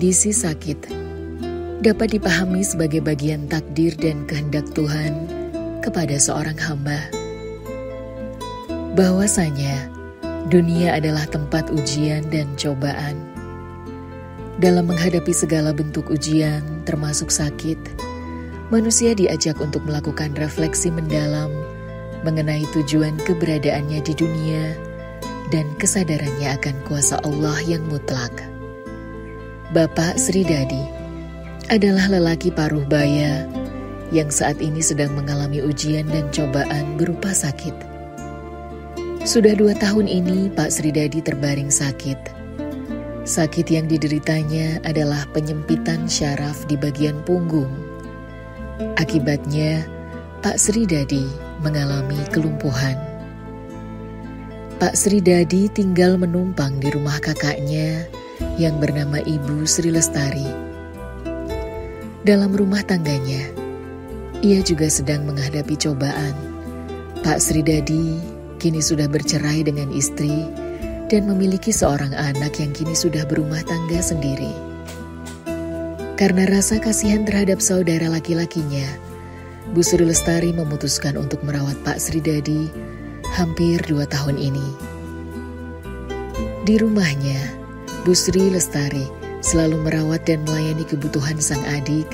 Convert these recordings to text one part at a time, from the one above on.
Kondisi sakit dapat dipahami sebagai bagian takdir dan kehendak Tuhan kepada seorang hamba. Bahwasanya dunia adalah tempat ujian dan cobaan. Dalam menghadapi segala bentuk ujian, termasuk sakit, manusia diajak untuk melakukan refleksi mendalam mengenai tujuan keberadaannya di dunia dan kesadarannya akan kuasa Allah yang mutlak. Bapak Sri Dadi adalah lelaki paruh baya yang saat ini sedang mengalami ujian dan cobaan berupa sakit. Sudah 2 tahun ini Pak Sri Dadi terbaring sakit. Sakit yang dideritanya adalah penyempitan syaraf di bagian punggung. Akibatnya, Pak Sri Dadi mengalami kelumpuhan. Pak Sri Dadi tinggal menumpang di rumah kakaknya yang bernama Ibu Sri Lestari. Dalam rumah tangganya, ia juga sedang menghadapi cobaan. Pak Sri Dadi kini sudah bercerai dengan istri dan memiliki seorang anak yang kini sudah berumah tangga sendiri. Karena rasa kasihan terhadap saudara laki-lakinya, Bu Sri Lestari memutuskan untuk merawat Pak Sri Dadi hampir 2 tahun ini. Di rumahnya, Bu Sri Lestari selalu merawat dan melayani kebutuhan sang adik,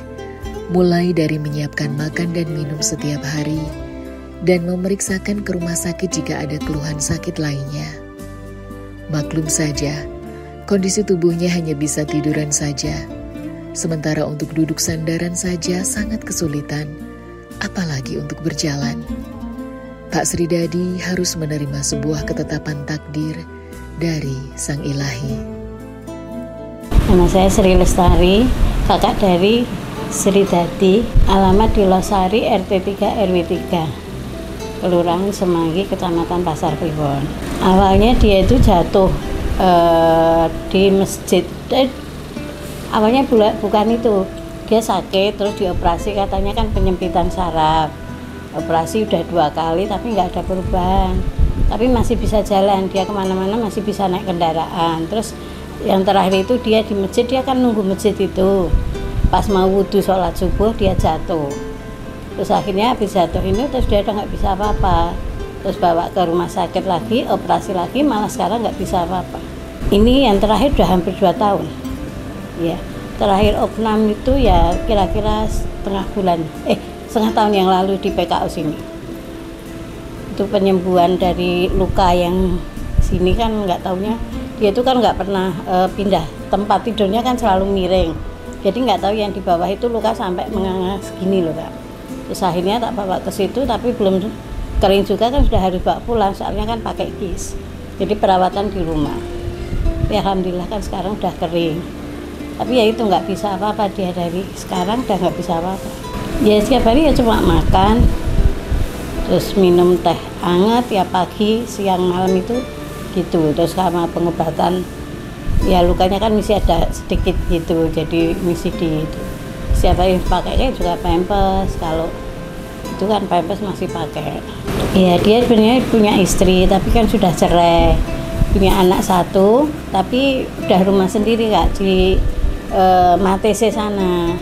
mulai dari menyiapkan makan dan minum setiap hari, dan memeriksakan ke rumah sakit jika ada keluhan sakit lainnya. Maklum saja, kondisi tubuhnya hanya bisa tiduran saja, sementara untuk duduk sandaran saja sangat kesulitan, apalagi untuk berjalan. Pak Sri Dadi harus menerima sebuah ketetapan takdir dari Sang Ilahi. Nama saya Sri Lestari, kakak dari Sri Dadi, alamat di Losari RT 3 RW 3, Kelurahan Semanggi, Kecamatan Pasar Kliwon. Awalnya dia itu jatuh di masjid. Awalnya bukan itu, dia sakit terus dioperasi, katanya kan penyempitan saraf. Operasi udah 2 kali tapi nggak ada perubahan, tapi masih bisa jalan, dia kemana-mana masih bisa naik kendaraan. Terus yang terakhir itu dia di masjid, dia kan nunggu masjid itu, pas mau wudhu sholat subuh dia jatuh. Terus akhirnya habis jatuh ini terus dia udah nggak bisa apa-apa, terus bawa ke rumah sakit lagi, operasi lagi, malah sekarang nggak bisa apa-apa. Ini yang terakhir udah hampir 2 tahun ya. Terakhir opnam itu ya kira-kira setengah tahun yang lalu di PKU sini. Itu penyembuhan dari luka yang sini kan nggak taunya, dia itu kan nggak pernah pindah tempat tidurnya, kan selalu miring, jadi nggak tahu yang di bawah itu luka sampai menganga segini loh Kak. Terus akhirnya tak bawa ke situ, tapi belum kering juga kan sudah harus bawa pulang, soalnya kan pakai kis, jadi perawatan di rumah. Ya alhamdulillah kan sekarang udah kering, tapi ya itu nggak bisa apa-apa, dia dari sekarang udah nggak bisa apa-apa. Ya setiap hari ya cuma makan, terus minum teh hangat ya pagi, siang, malam itu gitu. Terus sama pengobatan ya lukanya kan masih ada sedikit gitu, jadi mesti di siapa yang pakai juga pampers, kalau itu kan pampers masih pakai. Ya dia sebenarnya punya istri tapi kan sudah cerai, punya anak 1 tapi udah rumah sendiri Kak di Matese sana.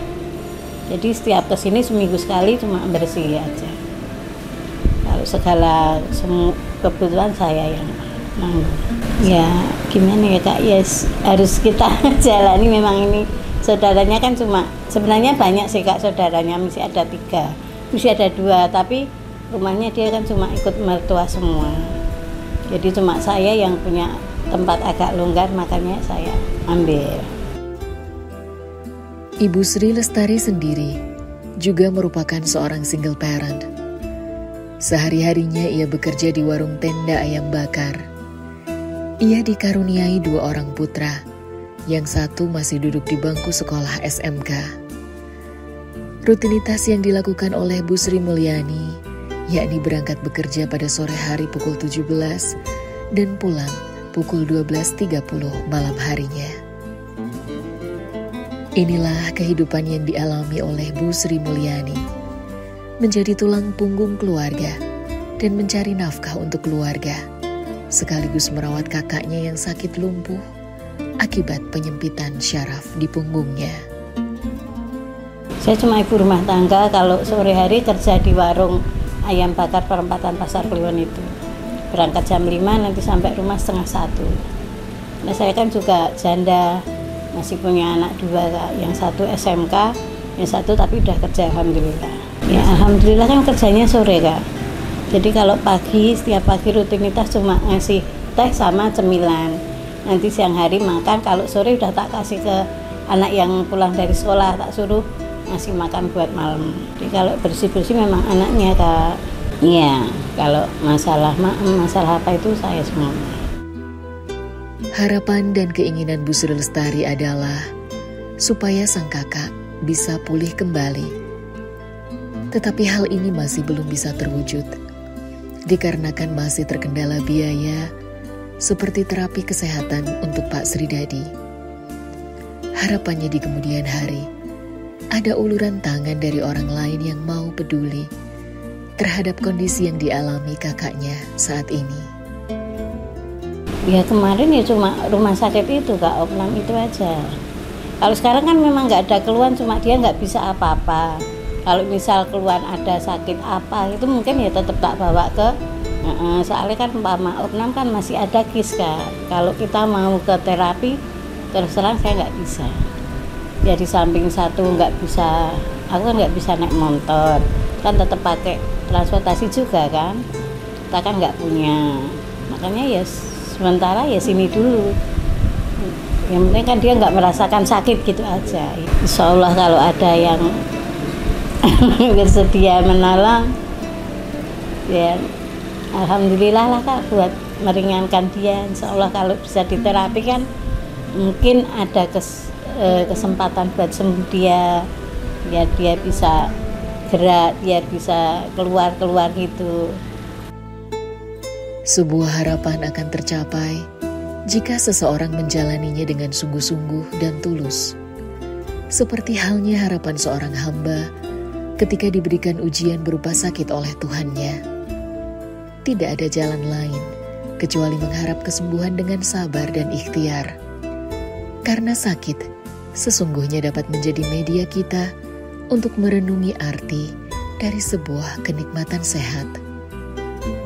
Jadi setiap kesini seminggu sekali cuma bersih aja. Kalau segala kebutuhan saya yang ya gimana ya Kak, yes, harus kita jalani. Memang ini saudaranya kan cuma, sebenarnya banyak sih Kak saudaranya, mesti ada 3, mesti ada 2, tapi rumahnya dia kan cuma ikut mertua semua. Jadi cuma saya yang punya tempat agak longgar, makanya saya ambil. Ibu Sri Lestari sendiri juga merupakan seorang single parent. Sehari-harinya ia bekerja di warung tenda ayam bakar. Ia dikaruniai 2 orang putra, yang satu masih duduk di bangku sekolah SMK. Rutinitas yang dilakukan oleh Bu Sri Mulyani, yakni berangkat bekerja pada sore hari pukul 17 dan pulang pukul 12.30 malam harinya. Inilah kehidupan yang dialami oleh Bu Sri Mulyani, menjadi tulang punggung keluarga dan mencari nafkah untuk keluarga, sekaligus merawat kakaknya yang sakit lumpuh akibat penyempitan syaraf di punggungnya. Saya cuma ibu rumah tangga, kalau sore hari kerja di warung ayam bakar perempatan Pasar Kliwon itu. Berangkat jam 5, nanti sampai rumah 12:30. Nah, saya kan juga janda, masih punya anak 2, Kak. Yang satu SMK, yang satu tapi udah kerja, alhamdulillah. Ya, alhamdulillah kan kerjanya sore, Kak. Jadi kalau pagi, setiap pagi rutinitas cuma ngasih teh sama cemilan. Nanti siang hari makan, kalau sore udah tak kasih ke anak yang pulang dari sekolah, tak suruh ngasih makan buat malam. Jadi kalau bersih-bersih memang anaknya, Kak. Iya, kalau masalah apa itu saya semua. Harapan dan keinginan Bu Sri Lestari adalah supaya sang kakak bisa pulih kembali. Tetapi hal ini masih belum bisa terwujud, dikarenakan masih terkendala biaya seperti terapi kesehatan untuk Pak Sri Dadi. Harapannya di kemudian hari, ada uluran tangan dari orang lain yang mau peduli terhadap kondisi yang dialami kakaknya saat ini. Ya kemarin ya cuma rumah sakit itu, Kak, opnam itu aja. Kalau sekarang kan memang nggak ada keluhan, cuma dia nggak bisa apa-apa. Kalau misal keluhan ada sakit apa, itu mungkin ya tetap tak bawa ke, soalnya kan umpama opnam kan masih ada kis, Kak. Kalau kita mau ke terapi, terus terang saya nggak bisa. Ya di samping satu nggak bisa, aku kan nggak bisa naik motor, kan tetap pakai transportasi juga kan, kita kan nggak punya, makanya ya sementara ya sini dulu. Yang penting kan dia nggak merasakan sakit gitu aja. Insya Allah kalau ada yang bersedia menolong, ya alhamdulillah lah, Kak, buat meringankan dia. Insya Allah kalau bisa diterapi kan mungkin ada kesempatan buat sembuh dia, ya dia bisa gerak, dia bisa keluar gitu. Sebuah harapan akan tercapai jika seseorang menjalaninya dengan sungguh-sungguh dan tulus. Seperti halnya harapan seorang hamba ketika diberikan ujian berupa sakit oleh Tuhannya. Tidak ada jalan lain kecuali mengharap kesembuhan dengan sabar dan ikhtiar. Karena sakit sesungguhnya dapat menjadi media kita untuk merenungi arti dari sebuah kenikmatan sehat.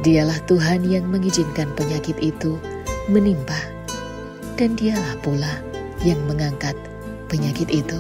Dialah Tuhan yang mengizinkan penyakit itu menimpa, dan dialah pula yang mengangkat penyakit itu.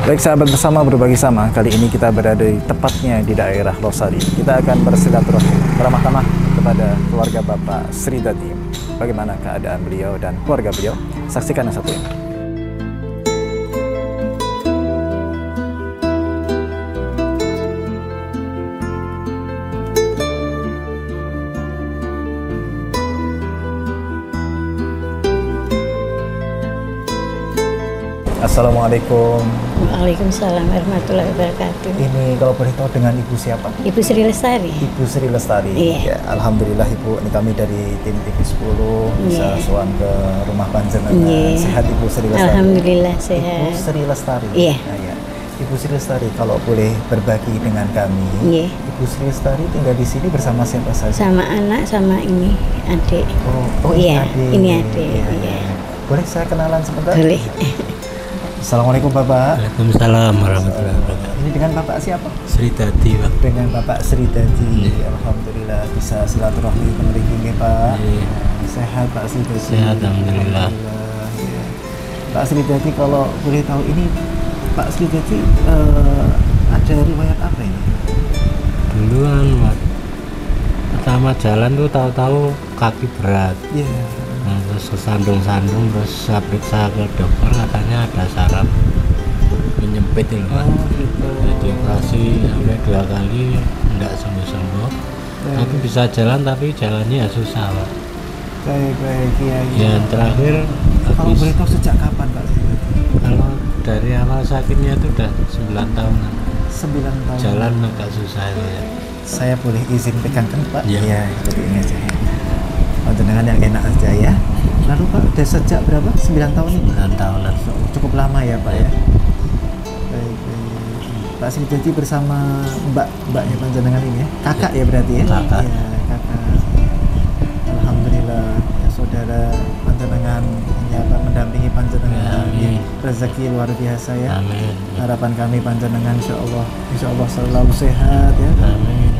Baik sahabat bersama berbagi sama, kali ini kita berada tepatnya di daerah Losari. Kita akan bersilaturahmi beramah-tamah kepada keluarga Bapak Sri Dadi. Bagaimana keadaan beliau dan keluarga beliau? Saksikan yang satu ini. Assalamualaikum. Waalaikumsalam warahmatullahi wabarakatuh. Ini kalau boleh tahu dengan Ibu siapa? Ibu Sri Lestari. Ibu Sri Lestari. Iya. Ya, alhamdulillah Ibu, ini kami dari tim TV10 bisa sowan ke rumah panjenengan. Sehat Ibu Sri Lestari? Alhamdulillah sehat. Ibu Sri Lestari. Iya. Nah, ya. Ibu Sri Lestari, kalau boleh berbagi dengan kami. Iya. Ibu Sri Lestari tinggal di sini bersama siapa saja? Sama anak, sama ini adik. Oh iya, adik. Ini adik. Ya, iya. Boleh saya kenalan sebentar? Boleh. Assalamualaikum Bapak. Waalaikumsalam warahmatullahi wabarakatuh. Ini dengan Bapak siapa? Sri Dadi, Pak. Dengan Bapak Sri Dadi. Alhamdulillah bisa silaturahmi menerima Pak. Sehat Pak Sri Dadi. Sehat, alhamdulillah. Ya. Pak Sri Dadi, kalau boleh tahu ini Pak Sri Dadi ada riwayat apa ini? Dulu kan pertama jalan tuh tahu-tahu kaki berat. Iya. Nah, terus kesandung-sandung, terus saya periksa ke dokter, katanya ada saraf menyempit itu Pak. Gitu. Jadi operasi sampai 2 kali enggak sembuh-sembuh. Tapi bisa jalan, tapi jalannya ya susah Pak. Baik, iya. Yang terakhir Kalau habis, boleh tahu sejak kapan Pak Sridadi? kalau dari awal sakitnya itu udah 9 tahunan. 9 tahun. Jalan agak susah itu ya. Saya boleh izin pegangkan Pak? Iya. Iya, seperti ini aja ya. Panjenengan yang enak aja ya. Lalu Pak, udah sejak berapa? 9 tahun ini? 9 tahunan. Cukup lama ya Pak ya. Baik. Pak Sridadi bersama mbaknya panjenengan ini ya. Kakak ya berarti ya? Kakak. Iya, kakak. Alhamdulillah ya saudara panjenengan ya Pak mendampingi panjenengan. Amin. Rezeki luar biasa ya. Amin. Harapan kami panjenengan insya Allah selalu sehat ya. Amin.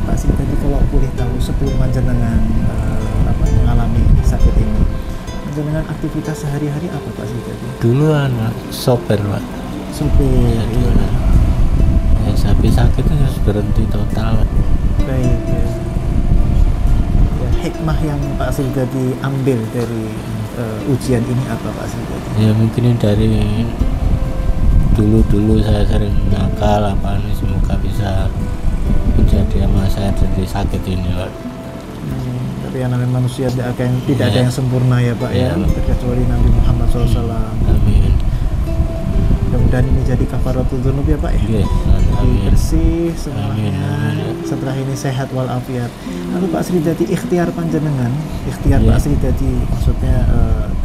Pak Sridadi kalau boleh tahu sebelum panjenengan mengalami sakit ini, panjenengan aktivitas sehari-hari apa Pak Sridadi? Duluan Pak, sopir Pak. Supir. Ya, duluan. Ya, habis sakit itu harus berhenti total. Baik ya. Ya, hikmah yang Pak Sridadi ambil dari ujian ini apa Pak Sridadi? Ya mungkin dari dulu saya sering nakal apa ini, semoga bisa menjadi sama saya dari sakit ini Pak. Tapi yang namanya manusia tidak ada Ya. yang sempurna ya Pak ya, Ya. kecuali Nabi Muhammad SAW. Amin. Mudah-mudahan ini jadi kafaratul dzunub ya Pak ya. Oke, Jadi amin. bersih Amin, semuanya. amin. Setelah ini sehat walafiat. Lalu Pak Sridadi ikhtiar panjenengan, Ya. Pak Sridadi maksudnya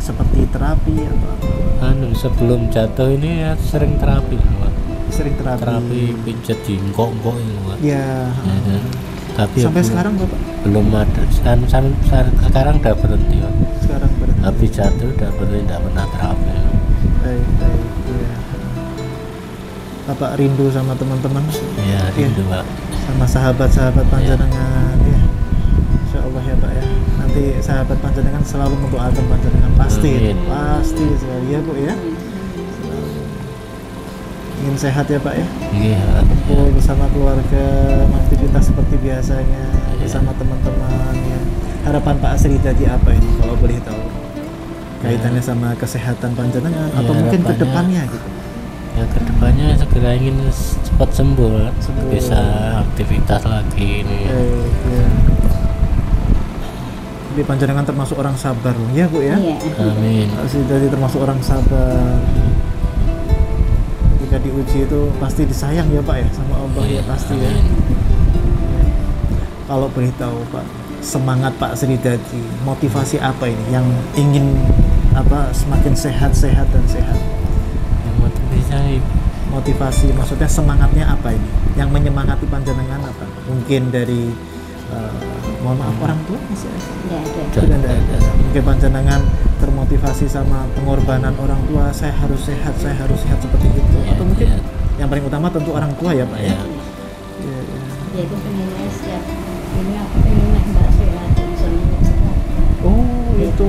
seperti terapi atau apa? Sebelum jatuh ini ya sering terapi Pak. Sering terapi. Terapi pincet jingkok-jingkok ini Pak. Ya. Ya, kan? Tapi ya Sampai belum- sekarang Bapak? belum ada. Sekarang udah berhenti Pak. Sekarang berhenti. Habis jatuh udah berhenti, tidak pernah terapi. Baik. Ya. Bapak rindu sama teman-teman? Ya rindu Pak. Sama sahabat-sahabat panjenengan ya. Insya Allah ya Pak ya. Nanti sahabat panjenengan selalu mendoakan panjenengan pasti, Amin. pasti sekali ya Bu ya. Selalu. Ingin sehat ya Pak ya. Iya. Kumpul bersama keluarga, aktivitas seperti biasanya bersama teman-teman ya. Harapan Pak Sridadi apa ini kalau boleh tahu? Kaitannya sama kesehatan panjenengan Ya, atau mungkin harapannya- kedepannya gitu. Ya kedepannya segera ingin cepat sembuh, Pak. Sembuh. Bisa aktivitas lagi ini. Ya. Jadi panjenengan termasuk orang sabar loh, ya Bu ya. Iya. Amin. Pak Sridadi termasuk orang sabar. Ketika diuji itu pasti disayang ya Pak ya sama Allah ya pasti ya. Amin. Kalau boleh tahu Pak, semangat Pak Sridadi, motivasi apa ini yang ingin semakin sehat dan sehat? Yang motivasi Motivasi maksudnya semangatnya apa ini? Yang menyemangati panjenengan apa? Mungkin dari mohon maaf orang tua masih ada? Nggak ada. Sudah tidak ada. Mungkin panjenengan termotivasi sama pengorbanan orang tua, saya harus sehat seperti itu. Ya, Atau mungkin ya. yang paling utama tentu orang tua ya Pak ya. Ya. Iya, iya. Ya itu pengennya setiap ini aku pengen naik bakso ya dan seneng sehat. Oh itu.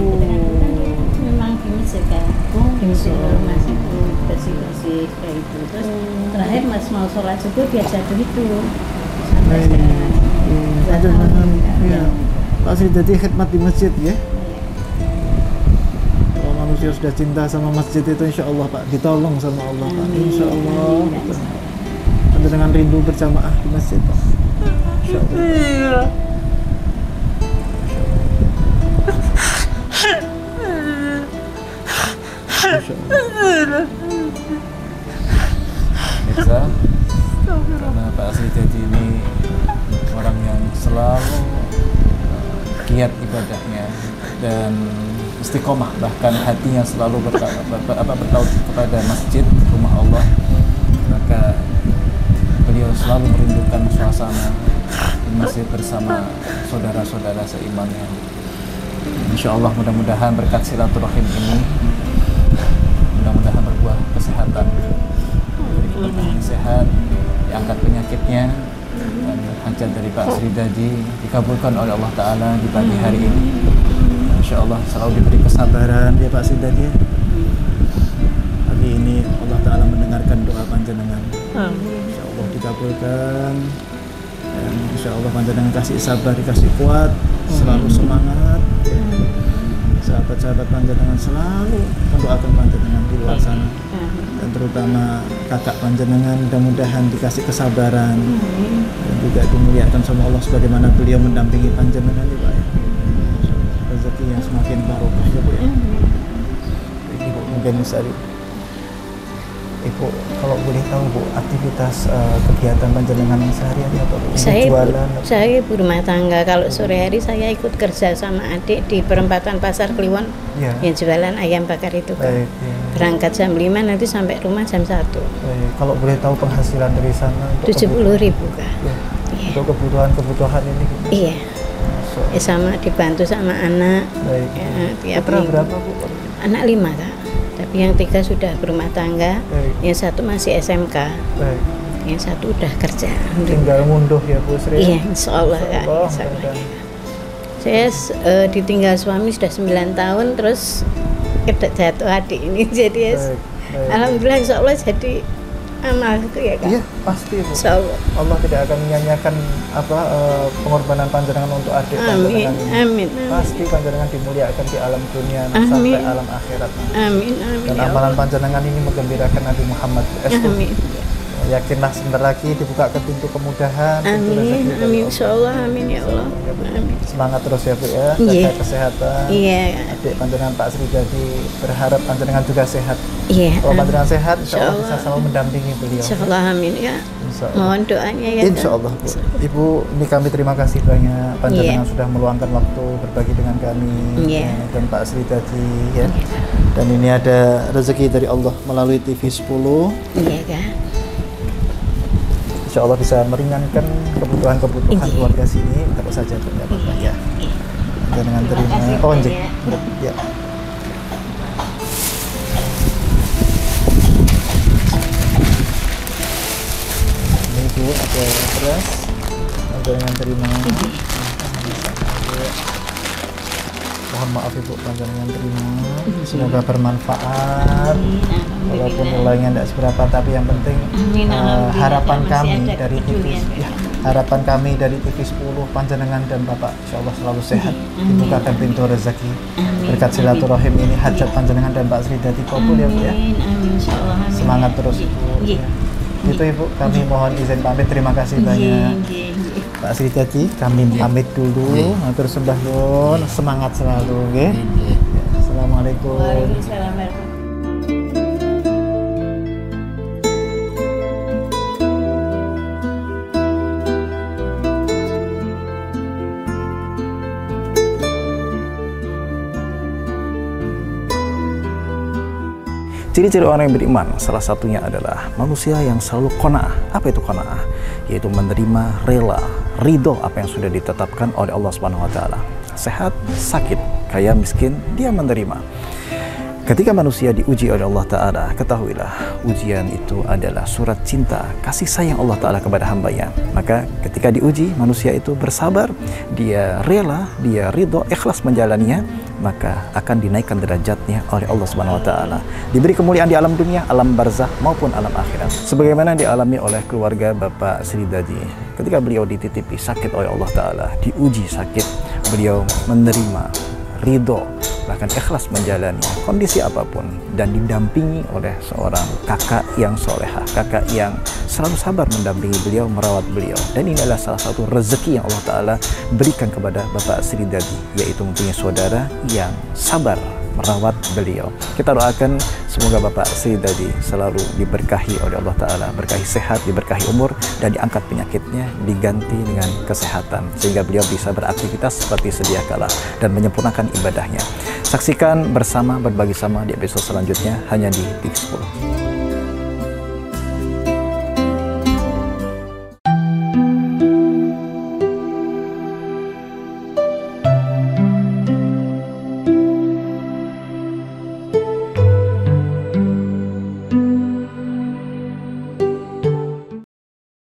Memang gini sih kan. Oh, Di gitu. rumah itu bersih-bersih kayak itu. Terus terakhir Mas mau sholat subuh dia jatuh itu. Sampai Baik. sekarang. Panjenengan ya. Pak Sridadi khidmat di masjid ya. Kalau manusia sudah cinta sama masjid itu insya Allah Pak ditolong sama Allah Pak. Insya Allah. Panjenengan rindu berjamaah di masjid Pak. Insya Allah. Mirza, karena Pak Sridadi ini orang yang selalu giat ibadahnya dan istiqomah, bahkan hatinya selalu bertaut kepada masjid, rumah Allah, maka beliau selalu merindukan suasana di masjid bersama saudara-saudara seimannya. Insya Allah mudah-mudahan berkat silaturahim ini mudah-mudahan berbuah kesehatan, diberi sehat, diangkat penyakitnya, dan hajat dari Pak Sridadi dikabulkan oleh Allah Ta'ala di pagi hari ini. Insya Allah selalu diberi kesabaran ya Pak Sridadi. Pagi ini Allah Ta'ala mendengarkan doa panjenengan. Insya Allah dikabulkan. Dan insya Allah panjenengan kasih sabar, dikasih kuat, selalu semangat. Sahabat-sahabat panjenengan selalu mendoakan panjenengan di luar sana. Dan terutama kakak panjenengan mudah-mudahan dikasih kesabaran dan juga dimuliakan sama Allah sebagaimana beliau mendampingi panjenengan ya Pak ya. Rezeki yang semakin barokah ya Bu ya. Ibu mungkin bisa Ibu kalau boleh tahu Bu, aktivitas kegiatan panjenengan sehari-hari apa Bu? Saya ibu rumah tangga. Kalau sore hari saya ikut kerja sama adik di perempatan Pasar Kliwon yang jualan ayam bakar itu kan. Berangkat jam 5 nanti sampai rumah jam 1. Kalau boleh tahu penghasilan dari sana 70.000 Kak. Untuk kebutuhan ini? Iya. Sama dibantu sama anak. Putra berapa Bu? Anak 5 Kak. Tapi yang 3 sudah berumah tangga, yang 1 masih SMK, yang 1 udah kerja. Tinggal munduh ya Bu Sri? Iya, insya Allah Kak. Saya ditinggal suami sudah 9 tahun, terus jatuh adik ini, jadi alhamdulillah insya Allah jadi amalku ya Kak. Iya pasti Bu. Insya Allah. Allah tidak akan menyanyiakan pengorbanan panjenengan untuk adik panjenengan ini. Amin. Pasti panjenengan dimuliakan di alam dunia sampai alam akhirat. Amin. Dan amalan panjenengan ini menggembirakan Nabi Muhammad. Amin. Yakinlah sebentar lagi dibukakan pintu kemudahan. Amin. Amin. Insya Allah. Amin ya Allah. Amin. Semangat terus ya Bu ya, jaga kesehatan. Iya. Adik panjenengan Pak Sri Dadi berharap panjenengan juga sehat. Iya. Kalau panjenengan sehat, insya Allah bisa selalu mendampingi beliau. Insya Allah, amin ya. Mohon doanya ya. Insya Allah Bu. Ibu, ini kami terima kasih banyak panjenengan sudah meluangkan waktu berbagi dengan kami dan Pak Sri Dadi ya. Dan ini ada rezeki dari Allah melalui TV 10. Iya Kak. Insya Allah bisa meringankan kebutuhan keluarga sini. Terus saja Bu ya. Dengan terima. Oh ya. Bu, ada beras, ada yang terima. Mohon maaf Ibu, panjenengan terima. Semoga bermanfaat. Walaupun nilainya tidak seberapa, tapi yang penting harapan kami dari TV, harapan kami dari TV 10 panjenengan dan Bapak, insya Allah selalu sehat. Dibukakan pintu rezeki. Berkat silaturahim ini hajat panjenengan dan Pak Sri Dadi kabul ya Bu ya. Semangat terus Ibu. Itu Ibu, kami mohon izin pamit. Terima kasih banyak Pak Sri Dadi. Kami pamit dulu. Matur sembah nuwun, semangat selalu nggih. Assalamualaikum. Waalaikumsalam. Ciri-ciri orang yang beriman, salah satunya adalah manusia yang selalu qanaah. Apa itu qanaah? Yaitu menerima, rela, ridho apa yang sudah ditetapkan oleh Allah Subhanahu wa taala. Sehat, sakit, kaya, miskin, dia menerima. Ketika manusia diuji oleh Allah Ta'ala, ketahuilah ujian itu adalah surat cinta, kasih sayang Allah Ta'ala kepada hambanya. Maka ketika diuji, manusia itu bersabar, dia rela, dia ridho, ikhlas menjalaninya, maka akan dinaikkan derajatnya oleh Allah Subhanahu wa taala. Diberi kemuliaan di alam dunia, alam barzakh maupun alam akhirat. Sebagaimana dialami oleh keluarga Bapak Sri Dadi. Ketika beliau dititipi sakit oleh Allah Ta'ala, diuji sakit, beliau menerima, ridho, bahkan ikhlas menjalani kondisi apapun, dan didampingi oleh seorang kakak yang solehah, kakak yang selalu sabar mendampingi beliau, merawat beliau. Dan ini adalah salah satu rezeki yang Allah Ta'ala berikan kepada Bapak Sri Dadi, yaitu mempunyai saudara yang sabar merawat beliau. Kita doakan semoga Bapak Sri Dadi selalu diberkahi oleh Allah Ta'ala, berkahi sehat, diberkahi umur, dan diangkat penyakitnya, diganti dengan kesehatan, sehingga beliau bisa beraktivitas seperti sedia kala dan menyempurnakan ibadahnya. Saksikan bersama, berbagi sama di episode selanjutnya hanya di TV 10.